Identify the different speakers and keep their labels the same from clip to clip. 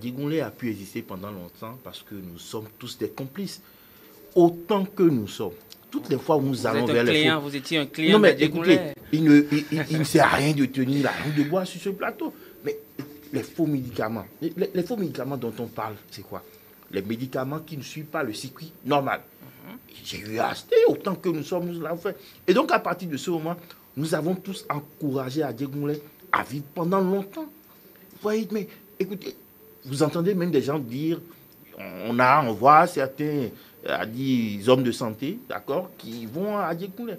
Speaker 1: Adjegunle a pu exister pendant longtemps parce que nous sommes tous des complices. Autant que nous sommes. Toutes les fois où nous allons vers les faux...
Speaker 2: Vous étiez un client d'Adjegunle.
Speaker 1: Écoutez, il ne sert à rien de tenir la langue de bois sur ce plateau. Mais les faux médicaments, les faux médicaments dont on parle, c'est quoi? Les médicaments qui ne suivent pas le circuit normal. J'ai eu à acheter autant que nous sommes, nous l'avons fait. Et donc, à partir de ce moment, nous avons tous encouragé Adjegunle à vivre pendant longtemps. Vous voyez, mais écoutez, vous entendez même des gens dire, on voit certains hommes de santé, d'accord, qui vont à Adjegunle.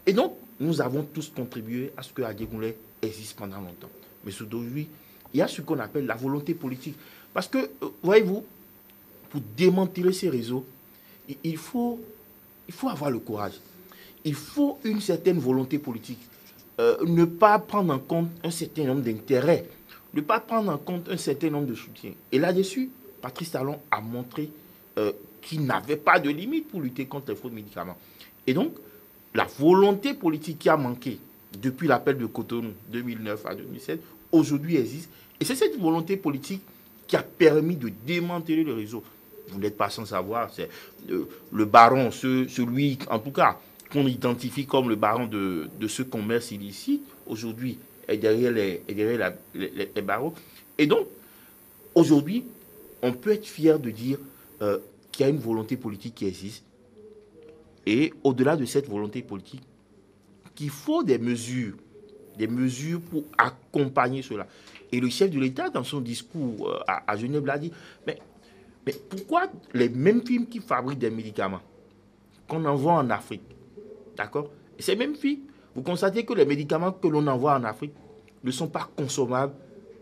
Speaker 1: Et donc, nous avons tous contribué à ce que Adjegunle existe pendant longtemps. Mais aujourd'hui, il y a ce qu'on appelle la volonté politique. Parce que, voyez-vous, pour démanteler ces réseaux, il faut avoir le courage. Il faut une certaine volonté politique. Ne pas prendre en compte un certain nombre d'intérêts. Ne pas prendre en compte un certain nombre de soutiens. Et là-dessus, Patrice Talon a montré qu'il n'avait pas de limite pour lutter contre les faux médicaments. Et donc, la volonté politique qui a manqué depuis l'appel de Cotonou 2009 à 2007, aujourd'hui existe. Et c'est cette volonté politique qui a permis de démanteler le réseau. Vous n'êtes pas sans savoir, c'est le baron, celui, en tout cas, qu'on identifie comme le baron de ce commerce illicite, aujourd'hui, est derrière les barreaux. Et donc, aujourd'hui, on peut être fier de dire qu'il y a une volonté politique qui existe. Et au-delà de cette volonté politique, qu'il faut des mesures pour accompagner cela. Et le chef de l'État, dans son discours à Genève, l'a dit, mais pourquoi les mêmes firmes qui fabriquent des médicaments qu'on envoie en Afrique, d'accord? Et ces mêmes firmes, vous constatez que les médicaments que l'on envoie en Afrique ne sont pas consommables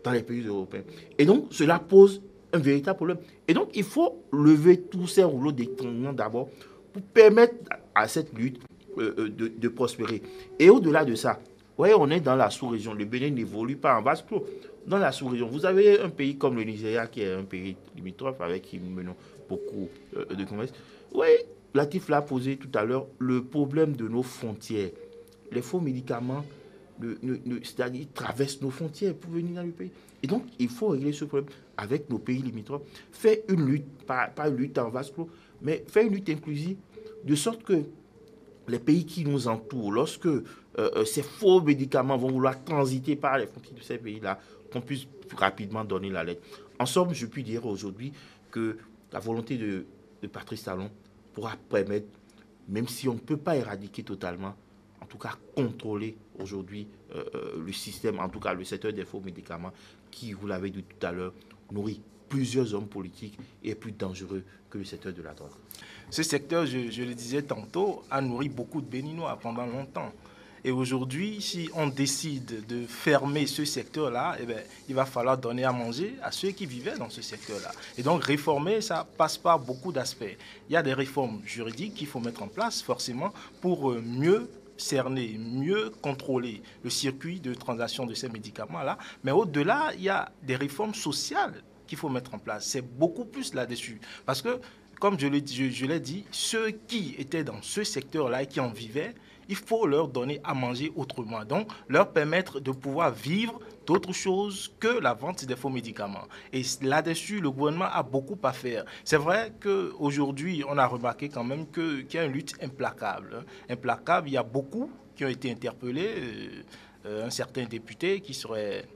Speaker 1: dans les pays européens. Et donc, cela pose un véritable problème. Et donc, il faut lever tous ces rouleaux d'étranglement d'abord pour permettre à cette lutte de prospérer. Et au-delà de ça, vous voyez, on est dans la sous-région. Le Bénin n'évolue pas en vase clos. Dans la sous-région, vous avez un pays comme le Nigeria, qui est un pays limitrophe avec qui nous menons beaucoup de commerce. Oui, Latif l'a posé tout à l'heure, le problème de nos frontières. Les faux médicaments, c'est-à-dire, traversent nos frontières pour venir dans le pays. Et donc, il faut régler ce problème avec nos pays limitrophes. Faire une lutte, pas une lutte en vase clos, mais faire une lutte inclusive, de sorte que les pays qui nous entourent, lorsque ces faux médicaments vont vouloir transiter par les frontières de ces pays-là, qu'on puisse plus rapidement donner la lettre. En somme, je puis dire aujourd'hui que la volonté de Patrice Talon pourra permettre, même si on ne peut pas éradiquer totalement, en tout cas contrôler aujourd'hui le système, en tout cas le secteur des faux médicaments, qui, vous l'avez dit tout à l'heure, nourrit plusieurs hommes politiques et est plus dangereux que le secteur de la drogue.
Speaker 3: Ce secteur, je le disais tantôt, a nourri beaucoup de Béninois pendant longtemps. Et aujourd'hui, si on décide de fermer ce secteur-là, eh bien, il va falloir donner à manger à ceux qui vivaient dans ce secteur-là. Et donc, réformer, ça passe par beaucoup d'aspects. Il y a des réformes juridiques qu'il faut mettre en place, forcément, pour mieux cerner, mieux contrôler le circuit de transaction de ces médicaments-là. Mais au-delà, il y a des réformes sociales qu'il faut mettre en place. C'est beaucoup plus là-dessus. Parce que, comme je l'ai dit, ceux qui étaient dans ce secteur-là et qui en vivaient, il faut leur donner à manger autrement. Donc, leur permettre de pouvoir vivre d'autres choses que la vente des faux médicaments. Et là-dessus, le gouvernement a beaucoup à faire. C'est vrai qu'aujourd'hui, on a remarqué quand même qu'il y a une lutte implacable. Implacable, il y a beaucoup qui ont été interpellés. Un certain député qui serait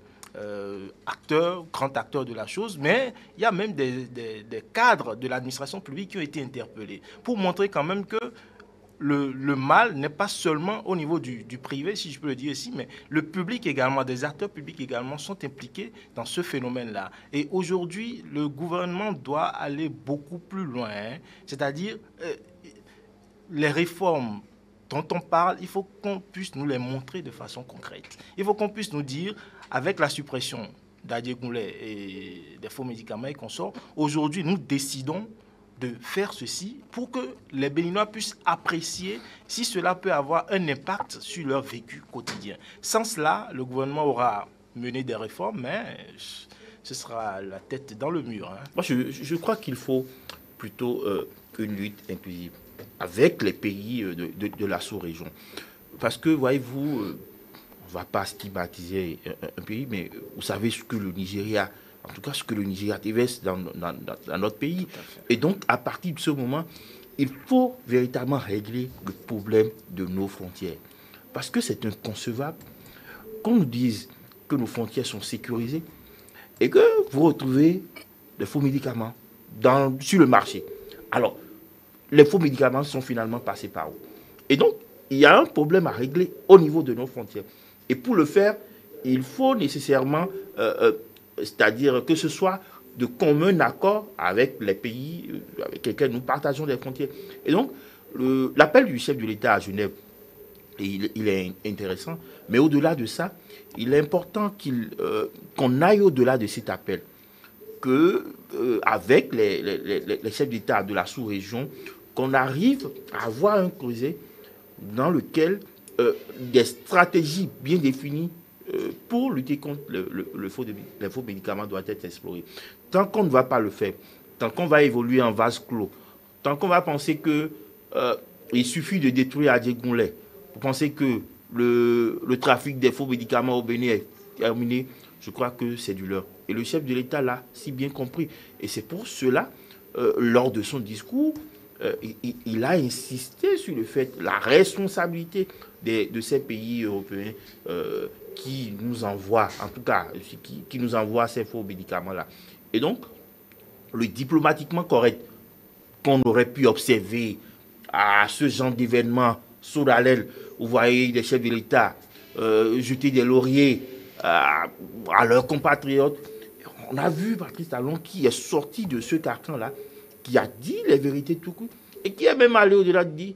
Speaker 3: grand acteur de la chose, mais il y a même des cadres de l'administration publique qui ont été interpellés pour montrer quand même que le mal n'est pas seulement au niveau du privé, si je peux le dire ici, mais le public également, des acteurs publics également sont impliqués dans ce phénomène-là. Et aujourd'hui, le gouvernement doit aller beaucoup plus loin, hein, c'est-à-dire les réformes dont on parle, il faut qu'on puisse nous les montrer de façon concrète. Il faut qu'on puisse nous dire, avec la suppression d'Adjegunle et des faux médicaments et consorts, aujourd'hui, nous décidons de faire ceci pour que les Béninois puissent apprécier si cela peut avoir un impact sur leur vécu quotidien. Sans cela, le gouvernement aura mené des réformes, mais ce sera la tête dans le mur. Hein.
Speaker 1: Moi, je crois qu'il faut plutôt une lutte inclusive avec les pays de la sous-région. Parce que, voyez-vous, on ne va pas stigmatiser un pays, mais vous savez ce que le Nigeria, en tout cas ce que le Nigeria déverse dans notre pays. Et donc, à partir de ce moment, il faut véritablement régler le problème de nos frontières. Parce que c'est inconcevable qu'on nous dise que nos frontières sont sécurisées et que vous retrouvez des faux médicaments sur le marché. Alors, les faux médicaments sont finalement passés par où? Et donc, il y a un problème à régler au niveau de nos frontières. Et pour le faire, il faut nécessairement, c'est-à-dire que ce soit de commun accord avec les pays avec lesquels nous partageons des frontières. Et donc, l'appel du chef de l'État à Genève, il est intéressant, mais au-delà de ça, il est important qu'on aille au-delà de cet appel, qu'avec les chefs d'État de la sous-région, qu'on arrive à avoir un creuset dans lequel des stratégies bien définies pour lutter contre les faux médicaments doivent être explorées. Tant qu'on ne va pas le faire, tant qu'on va évoluer en vase clos, tant qu'on va penser qu'il suffit de détruire Adjegunle pour penser que le trafic des faux médicaments au Bénin est terminé, je crois que c'est du leurre. Et le chef de l'État l'a si bien compris. Et c'est pour cela, lors de son discours, il a insisté sur le fait, la responsabilité de ces pays européens qui nous envoient, en tout cas, qui nous envoient ces faux médicaments-là. Et donc, le diplomatiquement correct qu'on aurait pu observer à ce genre d'événement solennel, où vous voyez des chefs de l'État jeter des lauriers à leurs compatriotes. On a vu Patrice Talon qui est sorti de ce carcan-là, qui a dit les vérités tout court, et qui est même allé au-delà de dire,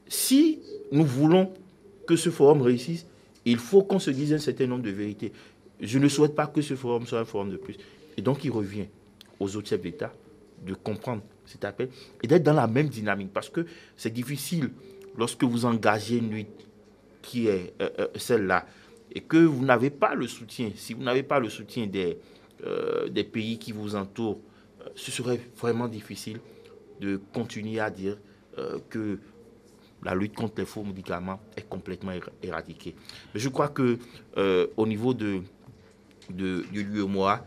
Speaker 1: si nous voulons que ce forum réussisse, il faut qu'on se dise un certain nombre de vérités. Je ne souhaite pas que ce forum soit un forum de plus. Et donc, il revient aux autres chefs d'État de comprendre cet appel et d'être dans la même dynamique. Parce que c'est difficile lorsque vous engagez une lutte qui est celle-là et que vous n'avez pas le soutien, si vous n'avez pas le soutien des pays qui vous entourent, ce serait vraiment difficile de continuer à dire que la lutte contre les faux médicaments est complètement éradiquée. Mais je crois que au niveau du l'UEMOA,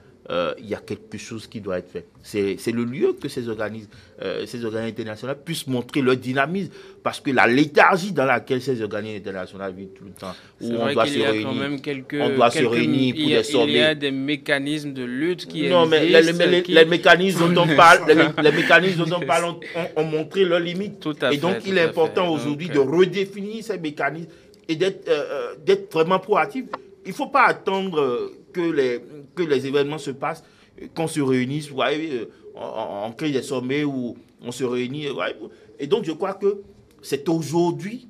Speaker 1: il y a quelque chose qui doit être fait. C'est le lieu que ces organismes internationaux puissent montrer leur dynamisme, parce que la léthargie dans laquelle ces organismes internationaux vivent tout le temps, où on doit se réunir, pour des sommets.
Speaker 2: Il y a des mécanismes de lutte qui existent.
Speaker 1: Non, mais les mécanismes dont on parle, les mécanismes dont on parle ont montré leurs limites. Et donc, il est important aujourd'hui de redéfinir ces mécanismes et d'être vraiment proactif. Il ne faut pas attendre que les événements se passent, qu'on se réunisse, on crée des sommets où on se réunit. Et donc, je crois que c'est aujourd'hui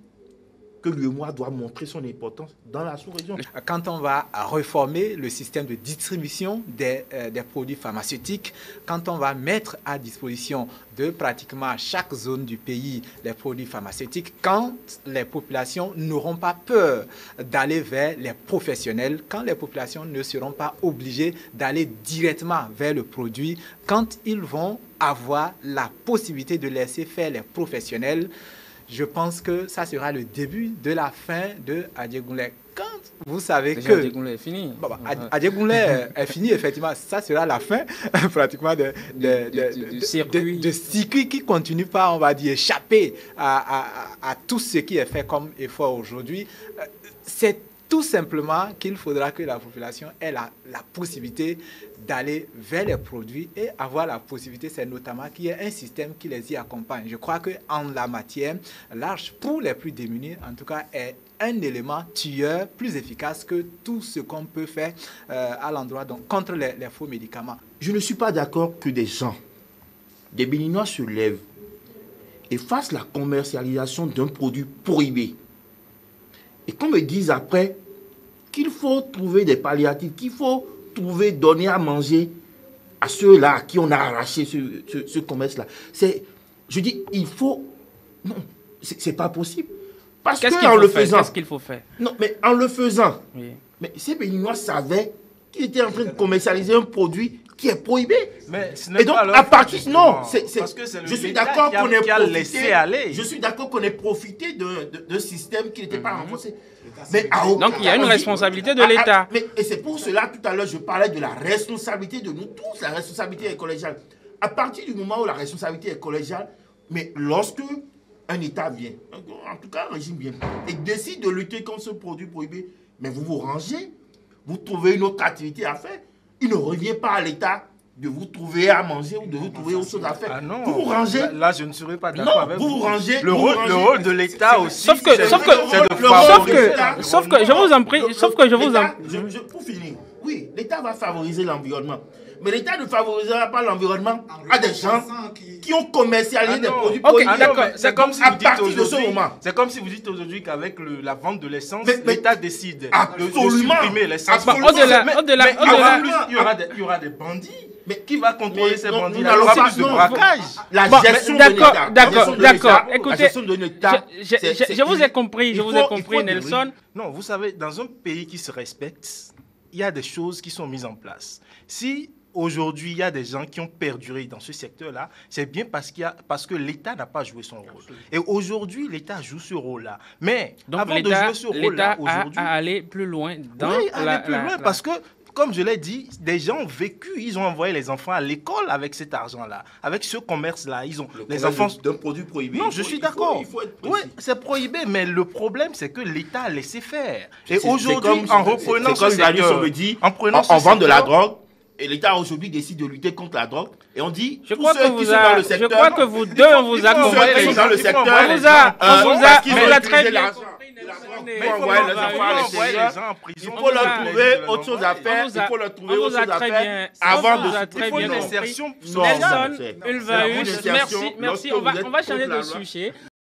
Speaker 1: que l'UEMOA doit montrer son importance dans la sous-région.
Speaker 4: Quand on va réformer le système de distribution des produits pharmaceutiques, quand on va mettre à disposition de pratiquement chaque zone du pays les produits pharmaceutiques, quand les populations n'auront pas peur d'aller vers les professionnels, quand les populations ne seront pas obligées d'aller directement vers le produit, quand ils vont avoir la possibilité de laisser faire les professionnels, je pense que ça sera le début de la fin de Adjegunle. Quand vous savez que
Speaker 2: Adjegunle est fini.
Speaker 4: Adjegunle est fini, effectivement, ça sera la fin pratiquement de circuit qui continue pas, on va dire, échapper à tout ce qui est fait comme effort aujourd'hui. C'est tout simplement qu'il faudra que la population ait la possibilité d'aller vers les produits et avoir la possibilité, c'est notamment qu'il y ait un système qui les y accompagne. Je crois qu'en la matière, l'Arche, pour les plus démunis, en tout cas, est un élément tueur plus efficace que tout ce qu'on peut faire à l'endroit, donc contre les faux médicaments.
Speaker 1: Je ne suis pas d'accord que des Béninois se lèvent et fassent la commercialisation d'un produit prohibé. Et qu'on me dise après qu'il faut trouver des palliatifs, qu'il faut donner à manger à ceux-là à qui on a arraché ce commerce-là. Je dis, il faut... Non, c'est pas possible. Parce qu'en le faisant...
Speaker 2: Qu'est-ce qu'il faut faire?
Speaker 1: Non, mais en le faisant,
Speaker 2: oui.
Speaker 1: Mais ces Béninois savaient qu'ils étaient en train de commercialiser un produit qui est prohibé.
Speaker 3: Mais ce n'est
Speaker 1: Et donc,
Speaker 3: pas leur
Speaker 1: à partir...
Speaker 3: faute,
Speaker 1: Non,
Speaker 3: justement. Parce que c'est le
Speaker 1: je suis
Speaker 3: l'État
Speaker 1: d'accord
Speaker 3: qui a-
Speaker 1: qu'on ait
Speaker 3: qui a
Speaker 1: profité...
Speaker 3: laissé aller.
Speaker 1: Je suis d'accord qu'on ait profité de système qui n'était pas renforcé. Mais à aucun
Speaker 2: Donc, il y a une
Speaker 1: cas, on dit-
Speaker 2: responsabilité de l'État.
Speaker 1: Et c'est pour cela, tout à l'heure, je parlais de la responsabilité de nous tous. La responsabilité est collégiale. À partir du moment où la responsabilité est collégiale, mais lorsque un État vient, en tout cas un régime vient, et décide de lutter contre ce produit prohibé, mais vous vous rangez, vous trouvez une autre activité à faire, il ne revient pas à l'État de vous trouver à manger ou de vous trouver autre chose à faire.
Speaker 3: Ah non,
Speaker 1: vous vous rangez.
Speaker 3: là, je ne serais pas d'accord
Speaker 1: Non,
Speaker 3: avec
Speaker 1: vous vous rangez.
Speaker 3: Le
Speaker 1: vous vous
Speaker 3: rôle,
Speaker 1: rangez.
Speaker 3: le rôle de l'État aussi,
Speaker 2: Sauf que-
Speaker 3: c'est
Speaker 2: sauf que-
Speaker 3: c'est de
Speaker 1: le rôle
Speaker 3: favoriser
Speaker 1: de l'État-
Speaker 3: l'environnement.
Speaker 2: sauf que je vous en prie, sauf que je vous en...
Speaker 1: l'État, pour finir, oui, l'État va favoriser l'environnement. Mais l'État ne favorisera pas l'environnement à des gens qui ont commercialisé des produits
Speaker 2: Ok,
Speaker 1: prohibés.
Speaker 2: d'accord.
Speaker 3: C'est comme si
Speaker 1: à
Speaker 3: vous dites
Speaker 1: partir de ce
Speaker 3: aujourd'hui,
Speaker 1: moment.
Speaker 3: c'est comme si vous dites aujourd'hui qu'avec la vente de l'essence,
Speaker 1: Mais-
Speaker 3: l'État décide de
Speaker 1: Absolument.
Speaker 3: supprimer l'essence.
Speaker 1: Absolument.
Speaker 2: Au-delà,
Speaker 3: Mais-
Speaker 2: au-delà,
Speaker 3: mais
Speaker 2: au-delà.
Speaker 3: en plus, il y aura des bandits.
Speaker 1: Mais-
Speaker 3: Qui va contrôler
Speaker 1: mais
Speaker 3: ces
Speaker 1: non,
Speaker 3: bandits
Speaker 1: nous
Speaker 3: là? Il y
Speaker 1: n'allons
Speaker 3: aura
Speaker 1: pas-
Speaker 3: plus de
Speaker 1: non,
Speaker 3: braquage.
Speaker 1: La
Speaker 2: Bon,
Speaker 1: gestion de
Speaker 2: d'accord,
Speaker 1: l'État.
Speaker 2: d'accord,
Speaker 1: La gestion de
Speaker 2: d'accord.
Speaker 1: l'État,
Speaker 2: Écoutez,
Speaker 1: la gestion de l'État,
Speaker 2: je vous ai compris, je
Speaker 1: il
Speaker 2: vous
Speaker 1: faut-
Speaker 2: ai
Speaker 1: il
Speaker 2: compris,
Speaker 1: faut des
Speaker 2: Nelson.
Speaker 3: Non, vous savez, dans un pays qui se respecte, il y a des choses qui sont mises en place. Si aujourd'hui, il y a des gens qui ont perduré dans ce secteur-là, c'est bien parce que l'État n'a pas joué son rôle. Et aujourd'hui, l'État joue ce rôle-là. Mais
Speaker 2: Donc
Speaker 3: avant de
Speaker 2: l'État
Speaker 3: jouer ce
Speaker 2: l'État
Speaker 3: rôle-là,
Speaker 2: a
Speaker 3: aujourd'hui...
Speaker 2: à aller plus loin dans
Speaker 3: Oui, aller
Speaker 2: la...
Speaker 3: plus loin, parce que, comme je l'ai dit, des gens ont vécu, ils ont envoyé les enfants à l'école avec cet argent-là, avec ce commerce-là. Ils ont les enfants...
Speaker 1: d'un produit prohibé.
Speaker 3: Non, je suis d'accord.
Speaker 1: Il faut être
Speaker 3: Oui,
Speaker 1: précis.
Speaker 3: c'est prohibé, mais le problème, c'est que l'État a laissé faire. Et
Speaker 1: C'est- c'est
Speaker 3: aujourd'hui,
Speaker 1: comme-
Speaker 3: en reprenant
Speaker 1: c'est
Speaker 3: ce
Speaker 1: comme Daniel
Speaker 3: secteur,
Speaker 1: me dit,
Speaker 3: en prenant ce
Speaker 1: on vend de la
Speaker 3: secteur,
Speaker 1: drogue, et l'État aujourd'hui décide de lutter contre la drogue, et on dit,
Speaker 2: Je
Speaker 1: tous
Speaker 2: crois
Speaker 1: ceux
Speaker 2: que
Speaker 1: qui
Speaker 2: vous
Speaker 1: sont dans le
Speaker 2: je
Speaker 1: secteur,
Speaker 2: crois que vous deux, on vous
Speaker 3: il
Speaker 2: a
Speaker 3: faut
Speaker 2: compris.
Speaker 3: envoyer les
Speaker 1: sont dans le
Speaker 3: gens, il faut
Speaker 1: secteur,
Speaker 3: envoyer
Speaker 2: On
Speaker 3: les
Speaker 2: vous a,
Speaker 3: gens.
Speaker 2: on vous
Speaker 1: parce
Speaker 2: a,
Speaker 1: qu'ils
Speaker 2: on
Speaker 1: ont
Speaker 2: vous a
Speaker 1: utilisé
Speaker 2: très bien
Speaker 1: l'argent.
Speaker 2: compris, Nelson.
Speaker 1: Mais
Speaker 2: Et
Speaker 1: il faut
Speaker 2: on
Speaker 1: envoyer
Speaker 2: va-
Speaker 1: les
Speaker 2: on
Speaker 1: enfants
Speaker 2: va
Speaker 1: à
Speaker 3: envoyer
Speaker 1: l'extérieur.
Speaker 3: les gens en prison.
Speaker 1: Il faut leur
Speaker 2: On vous
Speaker 1: trouver
Speaker 3: a-
Speaker 1: autre chose à faire,
Speaker 2: on vous
Speaker 1: il
Speaker 2: a-
Speaker 1: faut leur trouver
Speaker 2: on
Speaker 1: autre
Speaker 2: vous a
Speaker 1: chose à
Speaker 2: très
Speaker 1: faire
Speaker 2: bien-
Speaker 1: avant
Speaker 2: on vous a
Speaker 1: de
Speaker 2: très
Speaker 3: Il faut
Speaker 2: bien
Speaker 3: une
Speaker 2: compris.
Speaker 3: insertion
Speaker 1: Non,
Speaker 2: Nelson,
Speaker 1: c'est-
Speaker 2: Ulvaeus,
Speaker 1: c'est la
Speaker 2: merci,
Speaker 1: insertion
Speaker 2: merci.
Speaker 1: lorsque
Speaker 2: On va
Speaker 1: vous êtes
Speaker 2: changer
Speaker 1: contre la
Speaker 2: de
Speaker 1: loi.
Speaker 2: sujet.